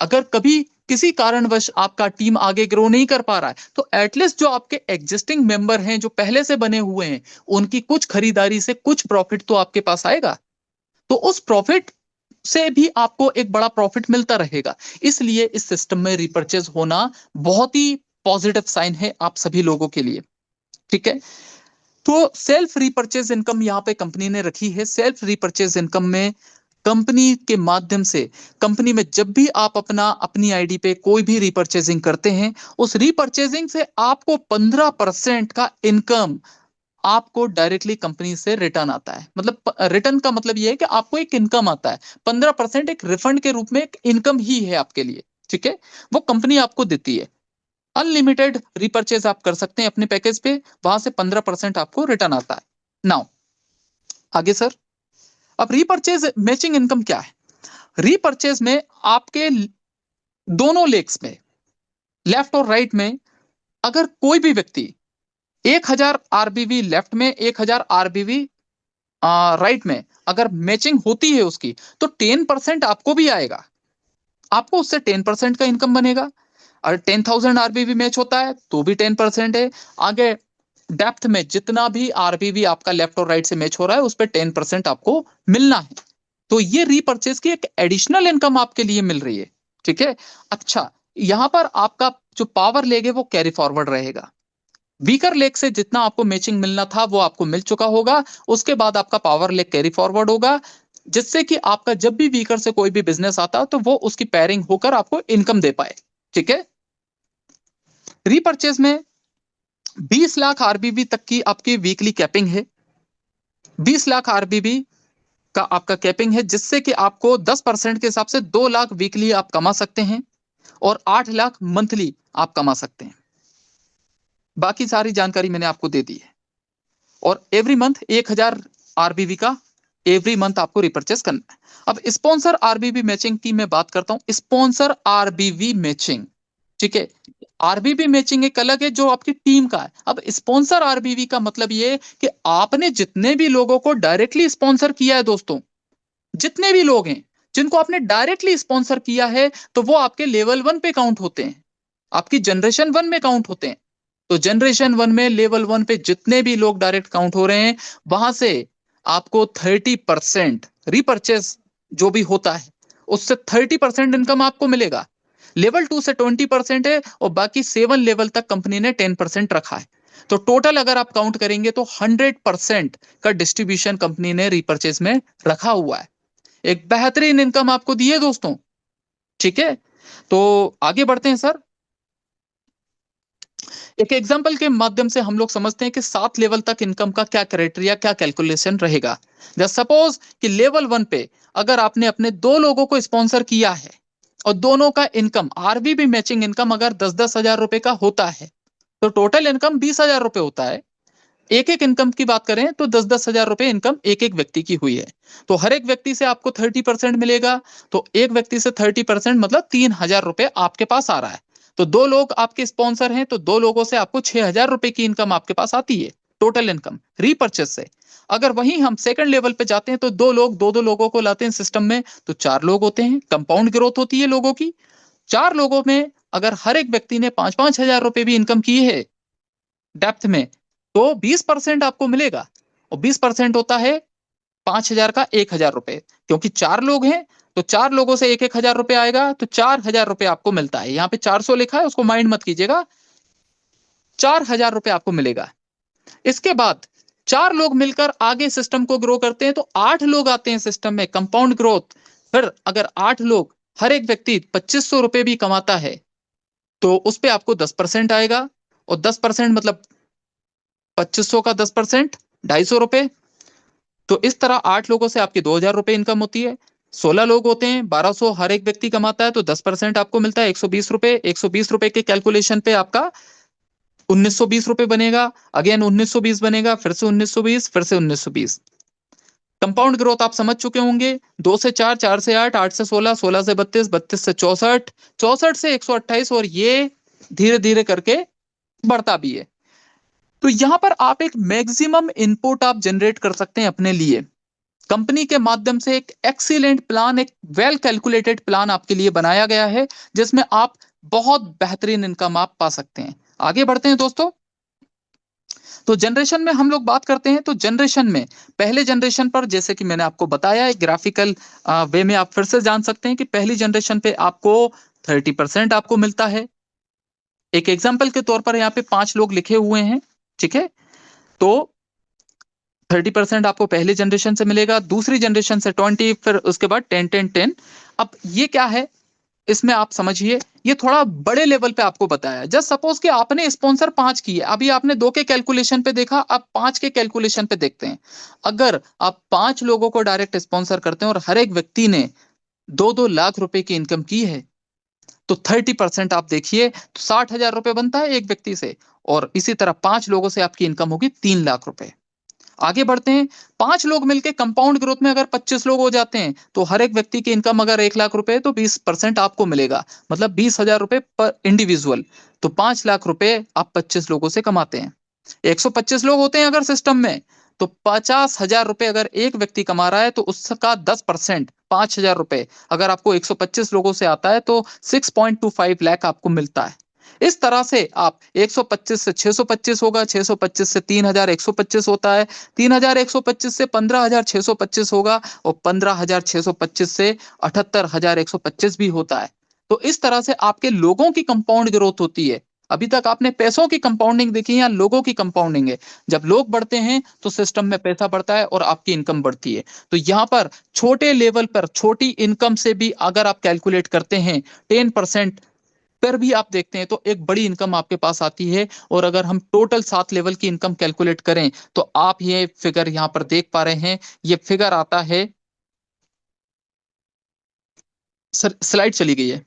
अगर कभी किसी कारणवश आपका टीम आगे ग्रो नहीं कर पा रहा है, तो एटलीस्ट जो आपके एग्जिस्टिंग मेंबर हैं, जो पहले से बने हुए हैं, उनकी कुछ खरीदारी से कुछ प्रॉफिट तो आपके पास आएगा। तो उस प्रॉफिट से भी आपको एक बड़ा प्रॉफिट मिलता रहेगा। इसलिए इस सिस्टम में रिपर्चेज होना बहुत ही पॉजिटिव साइन है आप सभी लोगों के लिए। ठीक है, तो सेल्फ रिपर्चेज इनकम यहां पे कंपनी ने रखी है। सेल्फ रिपर्चेज इनकम में कंपनी के माध्यम से, कंपनी में जब भी आप अपनी आईडी पे कोई भी रिपर्चेजिंग करते हैं, उस रिपर्चेजिंग से आपको 15% का इनकम आपको डायरेक्टली कंपनी से रिटर्न आता है। मतलब रिटर्न का मतलब यह है कि आपको एक इनकम आता है। 15% एक रिफंड के रूप में एक इनकम ही है आपके लिए। ठीक है, वो कंपनी आपको देती है। अनलिमिटेड रिपर्चेज आप कर सकते हैं अपने पैकेज पे, वहां से 15% आपको रिटर्न आता है। नाउ आगे सर, अब रीपर्चेज मैचिंग इनकम क्या है? रीपर्चेज में आपके दोनों लेग्स में, लेफ्ट और राइट में, अगर कोई भी व्यक्ति 1000 आरबीवी लेफ्ट में, 1000 आरबीवी राइट में अगर मैचिंग होती है उसकी, तो 10% आपको भी आएगा। आपको उससे 10% का इनकम बनेगा। और 10,000 आरबीवी मैच होता है तो भी 10% है। आगे डेप्थ में जितना भी आरबीवी आपका लेफ्ट और राइट से मैच हो रहा है, उस पर 10% आपको मिलना है। तो ये रीपर्चेज की एक एडिशनल इनकम आपके लिए मिल रही है। ठीक है, अच्छा, यहां पर आपका जो पावर लेग है वो कैरी फॉरवर्ड रहेगा। वीकर लेग से जितना आपको मैचिंग मिलना था वो आपको मिल चुका होगा। उसके बाद आपका पावर लेग कैरी फॉरवर्ड होगा, जिससे कि आपका जब भी वीकर से कोई भी बिजनेस आता तो वो उसकी पेयरिंग होकर आपको इनकम दे पाए। ठीक है, रीपर्चेज में 20 लाख आरबीबी तक की आपकी वीकली कैपिंग है। 20 लाख आरबीबी का आपका कैपिंग है, जिससे कि आपको 10% के हिसाब से 2 लाख वीकली आप कमा सकते हैं और 8 लाख मंथली आप कमा सकते हैं। बाकी सारी जानकारी मैंने आपको दे दी है। और एवरी मंथ 1000 आरबीवी का एवरी मंथ आपको रिपर्चेस करना है। अब स्पॉन्सर आरबीवी मैचिंग की मैं बात करता हूं। स्पॉन्सर आरबीवी मैचिंग, ठीक है, आरबीवी मैचिंग एक अलग है जो आपकी टीम का है। अब स्पॉन्सर आरबीवी का मतलब ये कि आपने जितने भी लोगों को डायरेक्टली स्पॉन्सर किया है दोस्तों, जितने भी लोग हैं जिनको आपने डायरेक्टली स्पॉन्सर किया है, तो वो आपके लेवल 1 पे काउंट होते हैं, आपकी जनरेशन 1 में काउंट होते हैं। तो जनरेशन 1 में लेवल 1 पे जितने भी लोग डायरेक्ट काउंट हो रहे हैं, वहां से आपको 30% रिपर्चेस जो भी होता है उससे 30% इनकम आपको मिलेगा। लेवल 2 से 20% है और बाकी 7 लेवल तक कंपनी ने 10% रखा है। तो टोटल अगर आप काउंट करेंगे तो 100% का डिस्ट्रीब्यूशन कंपनी ने रिपर्चेज में रखा हुआ है। एक बेहतरीन इनकम आपको दी है दोस्तों। ठीक है, तो आगे बढ़ते हैं सर। एक एग्जांपल के माध्यम से हम लोग समझते हैं कि 7 लेवल तक इनकम का क्या क्राइटेरिया, क्या कैलकुलेशन रहेगा। जस्ट सपोज कि लेवल 1 पे अगर आपने अपने 2 लोगों को स्पॉन्सर किया है और दोनों का इनकम आरबीबी मैचिंग इनकम अगर 10-10 हजार रुपए का होता है, तो टोटल इनकम 20,000 रुपए होता है। एक एक इनकम की बात करें तो 10-10 हजार रुपए इनकम एक एक व्यक्ति की हुई है। तो हर एक व्यक्ति से आपको 30% मिलेगा। तो एक व्यक्ति से 30% मतलब 3,000 रुपए आपके पास आ रहा है। तो 2 लोग आपके स्पॉन्सर हैं, तो 2 लोगों से आपको 6,000 रुपए की इनकम आपके पास आती है, टोटल इनकम रीपर्चेज से। अगर वहीं हम सेकंड लेवल पे जाते हैं तो 2 लोग 2-2 लोगों को लाते हैं सिस्टम में, तो 4 लोग होते हैं। कंपाउंड ग्रोथ होती है लोगों की। 4 लोगों में अगर हर एक व्यक्ति ने 5-5 हजार रुपए भी इनकम की है डेप्थ में, तो 20% आपको मिलेगा। और 20% होता है 5,000 का 1,000 रुपए, क्योंकि 4 लोग हैं तो 4 लोगों से 1-1 हजार रुपए आएगा, तो 4,000 रुपए आपको मिलता है। यहाँ पे 400 लिखा है, उसको माइंड मत कीजिएगा, 4,000 रुपए आपको मिलेगा। इसके बाद 4 लोग मिलकर आगे सिस्टम को ग्रो करते हैं, तो 8 लोग आते हैं सिस्टम में, कंपाउंड ग्रोथ। फिर अगर 8 लोग, हर एक व्यक्ति 2,500 रुपए भी कमाता है, तो उस पर आपको 10% आएगा। और 10% मतलब 2,500 का 10% 250 रुपए। तो इस तरह 8 लोगों से आपकी 2,000 रुपए इनकम होती है। 16 लोग होते हैं, 1,200 हर एक व्यक्ति कमाता है, तो 10% आपको मिलता है 120 रुपए। 120 रुपए के कैलकुलेशन पे आपका 1,920 रुपए बनेगा। अगेन 1,920 बनेगा, फिर से 1,920, फिर से 1,920। कंपाउंड ग्रोथ आप समझ चुके होंगे, 2 से 4, 4 से 8, 8 से 16, 16 से 32, 32 से 64, 64 से 128, और ये धीरे धीरे करके बढ़ता भी है। तो यहां पर आप एक मैक्सिमम इनपुट आप जनरेट कर सकते हैं अपने लिए। कंपनी के माध्यम से एक एक्सीलेंट प्लान, एक वेल कैलकुलेटेड प्लान आपके लिए बनाया गया है, जिसमें आप बहुत बेहतरीन इनकम आप पा सकते हैं। आगे बढ़ते हैं दोस्तों। तो जनरेशन में हम लोग बात करते हैं, तो जनरेशन में पहले जनरेशन पर जैसे कि मैंने आपको बताया, एक ग्राफिकल वे में आप फिर से जान सकते हैं कि पहली जनरेशन पे आपको 30% आपको मिलता है। एक एग्जांपल के तौर पर यहाँ पे 5 लोग लिखे हुए हैं, ठीक है। तो 30% आपको पहली जनरेशन से मिलेगा, दूसरी जनरेशन से 20, फिर उसके बाद 10 10 10। अब ये क्या है, इसमें आप समझिए, ये थोड़ा बड़े लेवल पे आपको बताया। जस्ट सपोज कि आपने स्पॉन्सर 5 किए, अभी आपने 2 के कैलकुलेशन पे देखा, अब 5 के कैलकुलेशन पे देखते हैं। अगर आप 5 लोगों को डायरेक्ट स्पॉन्सर करते हैं और हर एक व्यक्ति ने 2-2 लाख रुपए की इनकम की है, तो 30% आप देखिए तो 60,000 रुपए बनता है एक व्यक्ति से, और इसी तरह 5 लोगों से आपकी इनकम होगी 3 लाख रुपए। आगे बढ़ते हैं, 5 लोग मिलकर कंपाउंड ग्रोथ में अगर 25 लोग हो जाते हैं, तो हर एक व्यक्ति की इनकम अगर 1 लाख रुपए है तो 20% आपको मिलेगा, मतलब 20,000 रुपए पर इंडिविजुअल। तो 5 लाख रुपए आप 25 लोगों से कमाते हैं। 125 लोग होते हैं अगर सिस्टम में, तो 50,000 रुपए अगर एक व्यक्ति कमा रहा है, तो उसका 10% 5,000 रुपए अगर आपको 125 लोगों से आता है, तो 6.25 लाख आपको मिलता है। इस तरह से आप 125 से 625 होगा, 625 से 3,125 होता है, 3,125 से 15,625 होगा, और 15,625 से 78,125 भी होता है। तो इस तरह से आपके लोगों की कंपाउंड ग्रोथ होती है। अभी तक आपने पैसों की कंपाउंडिंग देखी है, या लोगों की कंपाउंडिंग है। जब लोग बढ़ते हैं तो सिस्टम में पैसा बढ़ता है और आपकी इनकम बढ़ती है। तो यहाँ पर छोटे लेवल पर छोटी इनकम से भी अगर आप कैलकुलेट करते हैं 10% पर भी आप देखते हैं, तो एक बड़ी इनकम आपके पास आती है। और अगर हम टोटल 7 लेवल की इनकम कैलकुलेट करें, तो आप ये फिगर यहां पर देख पा रहे हैं। ये फिगर आता है, सर स्लाइड चली गई है।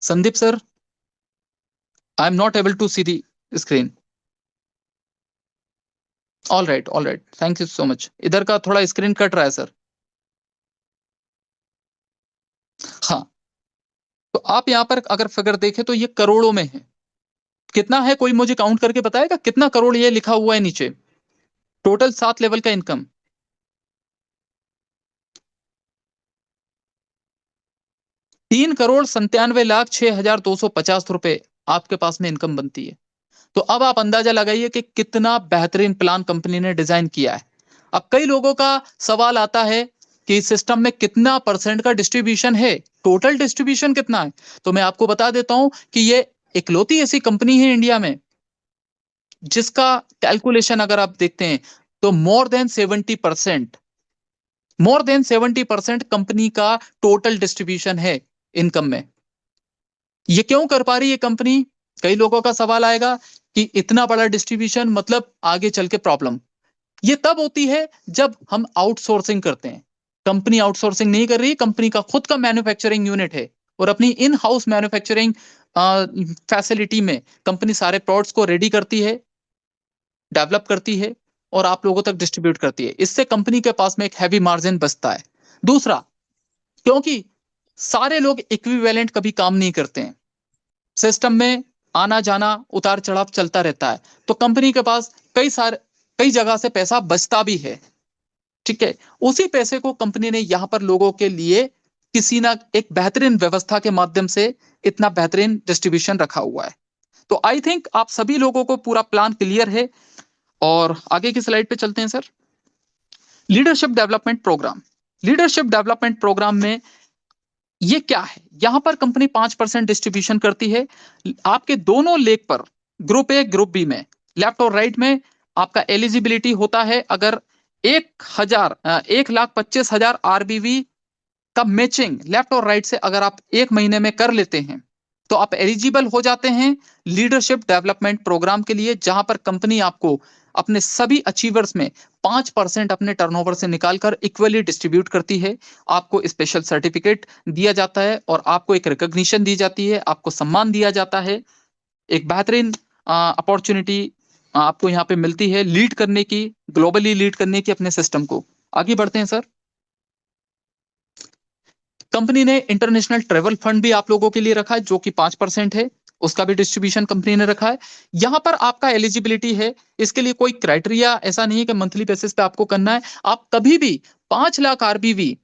Sandeep sir, I am not able to see the screen. All right, thank you so much. इधर का थोड़ा स्क्रीन कट रहा है सर। हाँ, तो आप यहां पर अगर फिगर देखें तो ये करोड़ों में है। कितना है, कोई मुझे काउंट करके बताएगा कितना करोड़ ये लिखा हुआ है नीचे, टोटल 7 लेवल का इनकम? 3,97,06,250 रुपए आपके पास में इनकम बनती है। तो अब आप अंदाजा लगाइए कि कितना बेहतरीन प्लान कंपनी ने डिजाइन किया है। अब कई लोगों का सवाल आता है कि सिस्टम में कितना परसेंट का डिस्ट्रीब्यूशन है, टोटल डिस्ट्रीब्यूशन कितना है। तो मैं आपको बता देता हूं कि ये इकलौती ऐसी कंपनी है इंडिया में जिसका कैलकुलेशन अगर आप देखते हैं, तो मोर देन 70% कंपनी का टोटल डिस्ट्रीब्यूशन है इनकम में। ये क्यों कर पा रही है कंपनी? कई लोगों का सवाल आएगा कि इतना बड़ा डिस्ट्रीब्यूशन मतलब आगे चल के प्रॉब्लम। ये तब होती है जब हम आउटसोर्सिंग करते हैं। कंपनी आउटसोर्सिंग नहीं कर रही, कंपनी का खुद का मैन्युफैक्चरिंग यूनिट है, और अपनी इन हाउस मैन्युफैक्चरिंग फैसिलिटी में कंपनी सारे प्रोडक्ट्स को रेडी करती है, डेवलप करती है, और आप लोगों तक डिस्ट्रीब्यूट करती है। इससे कंपनी के पास में एक हैवी मार्जिन बचता है। दूसरा, क्योंकि सारे लोग इक्विवेलेंट कभी काम नहीं करते हैं, सिस्टम में आना जाना उतार चढ़ाव चलता रहता है, तो कंपनी के पास कई जगह से पैसा बचता भी है, ठीक है। उसी पैसे को कंपनी ने यहां पर लोगों के लिए किसी ना एक बेहतरीन व्यवस्था के माध्यम से इतना बेहतरीन डिस्ट्रीब्यूशन रखा हुआ है। तो आई थिंक आप सभी लोगों को पूरा प्लान क्लियर है। और आगे की स्लाइड पे चलते हैं sir. Leadership development programme, leadership development programme में ये क्या है, यहां पर कंपनी 5% डिस्ट्रीब्यूशन करती है आपके दोनों लेग पर, ग्रुप ए ग्रुप बी में, लेफ्ट और राइट में। आपका एलिजिबिलिटी होता है अगर 1,25,000 आरबीवी का मैचिंग लेफ्ट और राइट से अगर आप 1 महीने में कर लेते हैं, तो आप एलिजिबल हो जाते हैं लीडरशिप डेवलपमेंट प्रोग्राम के लिए, जहां पर कंपनी आपको अपने सभी अचीवर्स में 5% अपने टर्नओवर से निकालकर इक्वली डिस्ट्रीब्यूट करती है। आपको स्पेशल सर्टिफिकेट दिया जाता है, और आपको एक रिकॉग्निशन दी जाती है, आपको सम्मान दिया जाता है। एक बेहतरीन अपॉर्चुनिटी आपको यहाँ पे मिलती है लीड करने की, ग्लोबली लीड करने की अपने सिस्टम को। आगे बढ़ते हैं सर। कंपनी ने इंटरनेशनल ट्रेवल फंड भी आप लोगों के लिए रखा है, जो कि 5% है। उसका भी डिस्ट्रीब्यूशन कंपनी ने रखा है। यहाँ पर आपका एलिजिबिलिटी है, इसके लिए कोई क्राइटेरिया ऐसा नहीं है कि मंथली बेसिस पे आपको करना है। आप कभी भी 5 लाख आरबीवी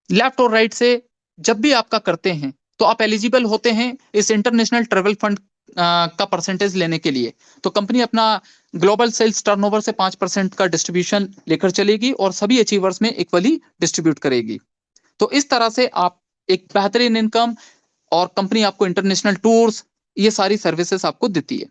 लेफ्ट और राइट से जब भी आपका करते हैं तो आप एलिजिबल होते हैं इस इंटरनेशनल ट्रेवल फंड का परसेंटेज लेने के लिए। तो कंपनी अपना ग्लोबल सेल्स टर्नओवर से 5% का डिस्ट्रीब्यूशन लेकर चलेगी और सभी अचीवर्स में इक्वली डिस्ट्रीब्यूट करेगी। तो इस तरह से आप एक बेहतरीन इनकम, और कंपनी आपको इंटरनेशनल टूर्स, ये सारी सर्विसेज आपको देती है।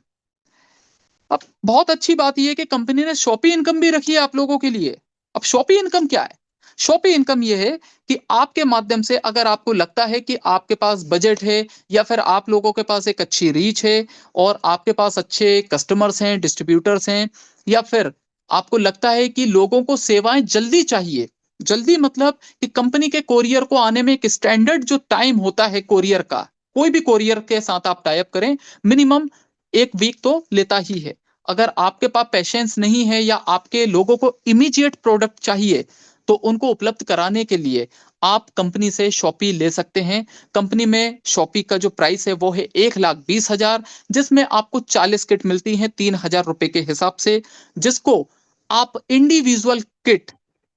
अब बहुत अच्छी बात यह है कि कंपनी ने शॉपी इनकम भी रखी है आप लोगों के लिए। अब शॉपी इनकम क्या है? शॉपी इनकम यह है कि आपके माध्यम से अगर आपको लगता है कि आपके पास बजट है, या फिर आप लोगों के पास एक अच्छी रीच है और आपके पास अच्छे कस्टमर्स हैं, डिस्ट्रीब्यूटर्स हैं, या फिर आपको लगता है कि लोगों को सेवाएं जल्दी चाहिए, जल्दी मतलब कि कंपनी के कोरियर को आने में एक स्टैंडर्ड जो टाइम होता है कोरियर का, कोई भी कोरियर के साथ आप टाई अप करें, मिनिमम 1 वीक तो लेता ही है। अगर आपके पास पेशेंस नहीं है या आपके लोगों को इमीडिएट प्रोडक्ट चाहिए, तो उनको उपलब्ध कराने के लिए आप कंपनी से शॉपी ले सकते हैं। कंपनी में शॉपी का जो प्राइस है वो है 1,20,000, जिसमें आपको 40 किट मिलती हैं 3,000 रुपए के हिसाब से, जिसको आप इंडिविजुअल किट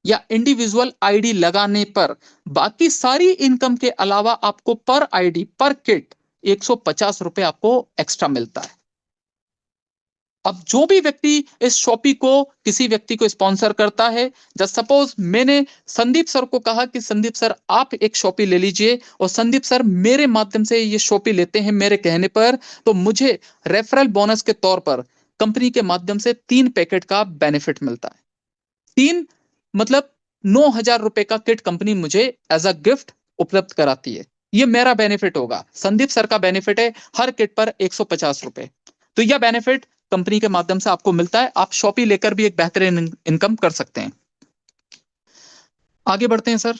या इंडिविजुअल आईडी लगाने पर बाकी सारी इनकम के अलावा आपको पर आईडी पर किट 150 रुपए आपको एक्स्ट्रा मिलता है। अब जो भी व्यक्ति इस शॉपी को किसी व्यक्ति को स्पॉन्सर करता है, जस्ट सपोज मैंने संदीप सर को कहा कि संदीप सर आप एक शॉपी ले लीजिए, और संदीप सर मेरे माध्यम से ये शॉपी लेते हैं मेरे कहने पर, तो मुझे रेफरल बोनस के तौर पर कंपनी के माध्यम से 3 पैकेट का बेनिफिट मिलता है। 3 मतलब 9,000 रुपए का किट कंपनी मुझे एज अ गिफ्ट उपलब्ध कराती है। ये मेरा बेनिफिट होगा। संदीप सर का बेनिफिट है हर किट पर 150 रुपए। तो यह बेनिफिट कंपनी के माध्यम से आपको मिलता है। आप शॉपी लेकर भी एक बेहतरीन इनकम कर सकते हैं। आगे बढ़ते हैं सर।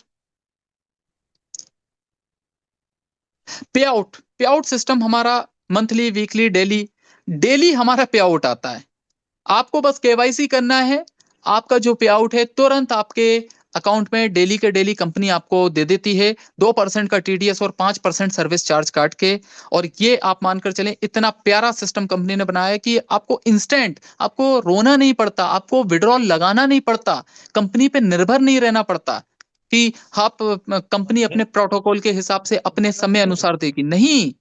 पे आउट सिस्टम हमारा मंथली, वीकली, डेली हमारा पे आउट आता है। आपको बस केवाईसी करना है, आपका जो पे आउट है तुरंत आपके अकाउंट में डेली के डेली कंपनी आपको दे देती है, 2% का टीडीएस और 5% सर्विस चार्ज काट के। और ये आप मानकर चलें, इतना प्यारा सिस्टम कंपनी ने बनाया है कि आपको इंस्टेंट, आपको रोना नहीं पड़ता, आपको विड्रॉल लगाना नहीं पड़ता, कंपनी पे निर्भर नहीं रहना पड़ता कि आप कंपनी अपने प्रोटोकॉल के हिसाब से अपने समय अनुसार देगी। नहीं,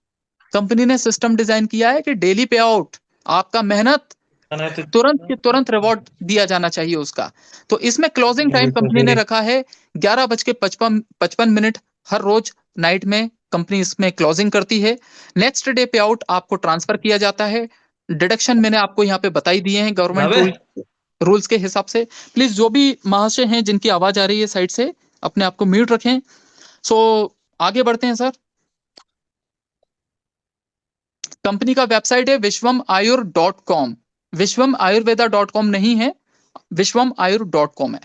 कंपनी ने सिस्टम डिजाइन किया है कि डेली पे आउट, आपका मेहनत तुरंत के तुरंत रिवॉर्ड दिया जाना चाहिए उसका। तो इसमें क्लोजिंग टाइम कंपनी ने रखा है 11:55 हर रोज नाइट में कंपनी इसमें क्लोजिंग करती है। नेक्स्ट डे पे आउट आपको ट्रांसफर किया जाता है। डिडक्शन मैंने आपको यहाँ पे बताई दिए हैं गवर्नमेंट रूल्स के हिसाब से। प्लीज जो भी महाशय हैं जिनकी आवाज आ रही है साइड से, अपने आप को म्यूट रखें। सो आगे बढ़ते हैं सर। कंपनी का वेबसाइट है विश्वम-आयुर.com। विश्वम आयुर्वेदा.com नहीं है, विश्वम-आयुर.com है।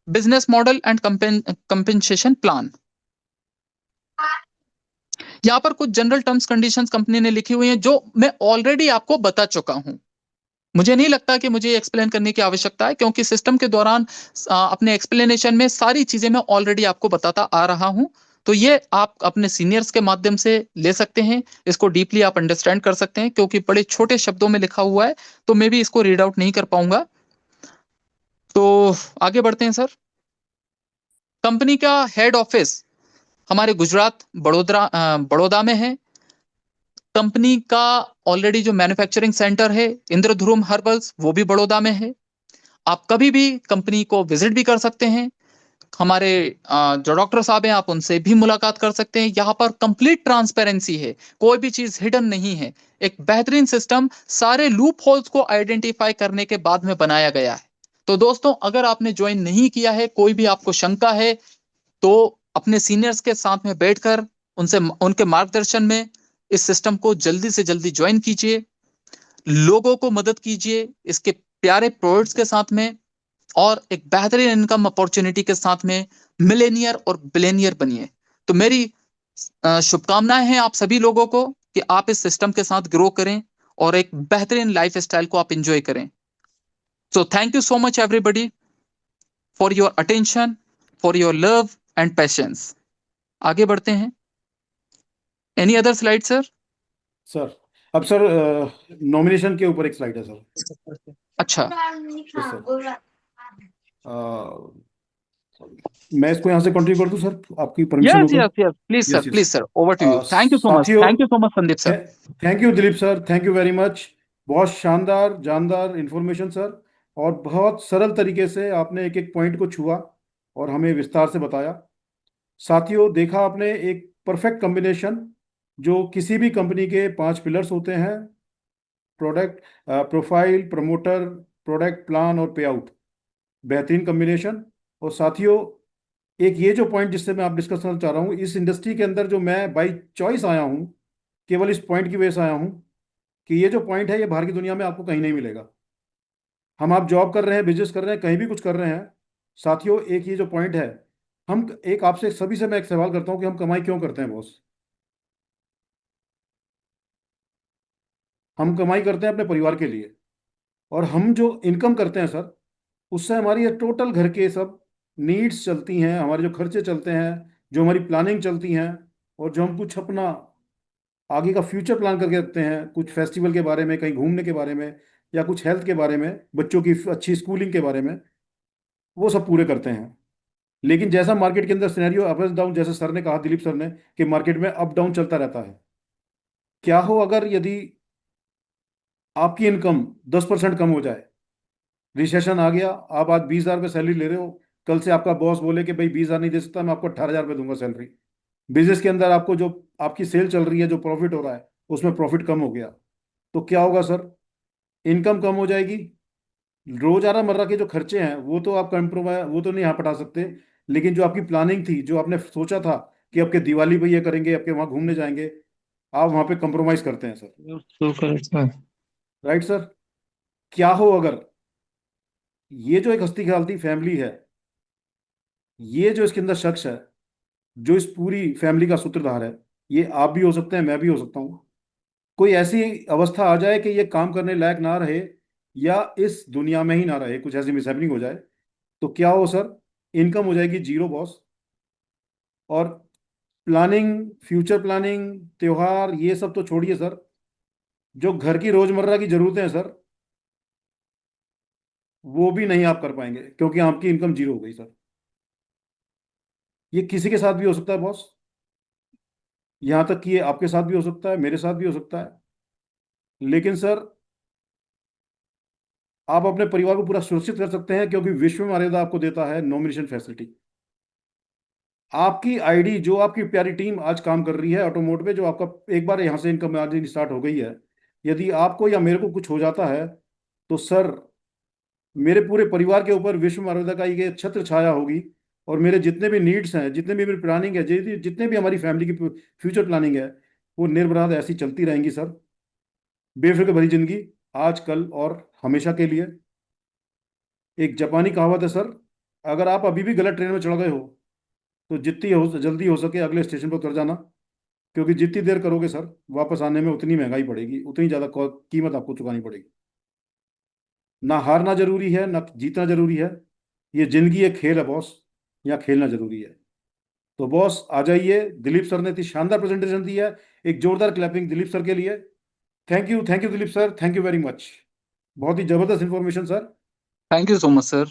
Business model and compensation plan, यहां पर कुछ जनरल टर्म्स कंडीशंस कंपनी ने लिखी हुई हैं जो मैं ऑलरेडी आपको बता चुका हूं। मुझे नहीं लगता कि मुझे एक्सप्लेन करने की आवश्यकता है, क्योंकि सिस्टम के दौरान अपने एक्सप्लेनेशन में सारी चीजें मैं ऑलरेडी आपको बताता आ रहा हूं। तो ये आप अपने सीनियर्स के माध्यम से ले सकते हैं, इसको डीपली आप अंडरस्टैंड कर सकते हैं, क्योंकि बड़े छोटे शब्दों में लिखा हुआ है तो मैं भी इसको रीड आउट नहीं कर पाऊंगा। तो आगे बढ़ते हैं सर। कंपनी का हेड ऑफिस हमारे गुजरात बड़ौदा में है। कंपनी का ऑलरेडी जो मैन्युफैक्चरिंग सेंटर है इंद्रधुरुम हर्बल्स, वो भी बड़ौदा में है। आप कभी भी कंपनी को विजिट भी कर सकते हैं। हमारे जो डॉक्टर साहब हैं आप उनसे भी मुलाकात कर सकते हैं। यहाँ पर कंप्लीट ट्रांसपेरेंसी है, कोई भी चीज हिडन नहीं है। एक बेहतरीन सिस्टम सारे लूप होल्स को आइडेंटिफाई करने के बाद में बनाया गया है। तो दोस्तों, अगर आपने ज्वाइन नहीं किया है, कोई भी आपको शंका है, तो अपने सीनियर्स के साथ में बैठकर उनसे उनके मार्गदर्शन में इस सिस्टम को जल्दी से जल्दी ज्वाइन कीजिए, लोगों को मदद कीजिए इसके प्यारे प्रोडक्ट्स के साथ में, और एक बेहतरीन इनकम अपॉर्चुनिटी के साथ में मिलेनियर और बिलेनियर बनिए। तो मेरी शुभकामनाएं हैं आप सभी लोगों को कि आप इस सिस्टम के साथ ग्रो करें और एक बेहतरीन लाइफ स्टाइल को आप एंजॉय करें। So thank you so much everybody for your attention, for your love and patience. आगे बढ़ते हैं। Any other slide sir? Sir अब सर नॉमिनेशन के ऊपर एक स्लाइड है सर। अच्छा, यस सर। मैं इसको यहाँ से कंटिन्यू कर दूं सर, आपकी परमिशन यस हो yes yes, please yes sir, please sir, over to you. साथियों, thank you so much Sandeep sir. Thank you Dilip sir, thank you very much. बहुत शानदार जानदार इंफॉर्मेशन सर, और बहुत सरल तरीके से आपने एक एक पॉइंट को छुआ और हमें विस्तार से बताया। साथियों, देखा आपने एक परफेक्ट कॉम्बिनेशन जो किसी भी कंपनी के 5 पिलर्स होते हैं: product, profile, promoter, product, plan और पे आउट। बेहतरीन कॉम्बिनेशन। और साथियों, एक ये जो पॉइंट जिससे मैं आप डिस्कस करना चाह रहा हूँ, इस इंडस्ट्री के अंदर जो मैं बाई चॉइस आया हूँ, केवल इस पॉइंट की वजह से आया हूँ कि ये जो पॉइंट है ये बाहर की दुनिया में आपको कहीं नहीं मिलेगा। हम आप जॉब कर रहे हैं, बिजनेस कर रहे हैं, कहीं भी कुछ कर रहे हैं, साथियों एक ये जो पॉइंट है, हम एक आपसे सभी से मैं एक सवाल करता हूँ कि हम कमाई क्यों करते हैं बॉस? हम कमाई करते हैं अपने परिवार के लिए, और हम जो इनकम करते हैं सर, उससे हमारी ये टोटल घर के सब नीड्स चलती हैं, हमारे जो खर्चे चलते हैं, जो हमारी प्लानिंग चलती हैं, और जो हम कुछ अपना आगे का फ्यूचर प्लान करके रखते हैं, कुछ फेस्टिवल के बारे में, कहीं घूमने के बारे में, या कुछ हेल्थ के बारे में, बच्चों की अच्छी स्कूलिंग के बारे में, वो सब पूरे करते हैं। लेकिन जैसा मार्केट के अंदर सिनेरियो अप एंड डाउन, जैसे सर ने कहा, दिलीप सर ने, कि मार्केट में अप डाउन चलता रहता है। क्या हो अगर यदि आपकी इनकम 10% कम हो जाए, रिसेशन आ गया, आप आज 20,000 रुपये सैलरी ले रहे हो, कल से आपका बॉस बोले कि भाई 20,000 नहीं दे सकता, मैं आपको 18,000 रुपये दूंगा सैलरी। बिजनेस के अंदर आपको जो आपकी सेल चल रही है, जो प्रॉफिट हो रहा है, उसमें प्रॉफिट कम हो गया, तो क्या होगा सर? इनकम कम हो जाएगी, रोजाना मर्रा के जो खर्चे हैं वो तो आप कंप्रोमाइज, वो तो नहीं यहाँ पटा सकते, लेकिन जो आपकी प्लानिंग थी, जो आपने सोचा था कि आपके दिवाली पे ये करेंगे, आपके वहाँ घूमने जाएंगे, आप वहाँ पे कंप्रोमाइज करते हैं सर। Right sir? क्या हो अगर ये जो एक हस्ती खेलती फैमिली है, ये जो इसके अंदर शख्स है, जो इस पूरी फैमिली का सूत्रधार है, ये आप भी हो सकते हैं, मैं भी हो सकता हूँ, कोई ऐसी अवस्था आ जाए कि ये काम करने लायक ना रहे, या इस दुनिया में ही ना रहे, कुछ ऐसी मिसहैपनिंग हो जाए, तो क्या हो सर? इनकम हो जाएगी जीरो बॉस, और प्लानिंग, फ्यूचर प्लानिंग, त्योहार, ये सब तो छोड़िए सर, जो घर की रोजमर्रा की जरूरतें हैं सर, वो भी नहीं आप कर पाएंगे, क्योंकि आपकी इनकम जीरो हो गई सर। ये किसी के साथ भी हो सकता है बॉस, यहां तक कि ये आपके साथ भी हो सकता है, मेरे साथ भी हो सकता है। लेकिन सर, आप अपने परिवार को पूरा सुरक्षित कर सकते हैं, क्योंकि विश्व मर्यादा आपको देता है नॉमिनेशन फैसिलिटी। आपकी आईडी, जो आपकी प्यारी टीम आज काम कर रही है ऑटोमोट पे, जो आपका एक बार यहाँ से इनकम अर्निंग स्टार्ट हो गई है, यदि आपको या मेरे को कुछ हो जाता है, तो सर मेरे पूरे परिवार के ऊपर विश्व मर्यादा का ये छत्र छाया होगी, और मेरे जितने भी नीड्स हैं, जितने भी मेरी प्लानिंग है, जितने भी हमारी फैमिली की फ्यूचर प्लानिंग है, वो निर्बाध ऐसी चलती रहेंगी सर। बेफिक्र भरी जिंदगी, आज कल और हमेशा के लिए। एक जापानी कहावत है सर, अगर आप अभी भी गलत ट्रेन में चढ़ गए हो, तो जितनी हो जल्दी हो सके अगले स्टेशन पर उतर जाना, क्योंकि जितनी देर करोगे सर, वापस आने में उतनी महंगाई पड़ेगी, उतनी ज़्यादा कीमत आपको चुकानी पड़ेगी। ना हारना जरूरी है, ना जीतना जरूरी है, ये जिंदगी एक खेल है बॉस, यहाँ खेलना जरूरी है। तो बॉस आ जाइए, दिलीप सर ने इतनी शानदार प्रेजेंटेशन दी है, एक जोरदार क्लैपिंग दिलीप सर के लिए। Thank you Dilip sir, thank you very much. बहुत ही जबरदस्त information sir. Thank you so much sir.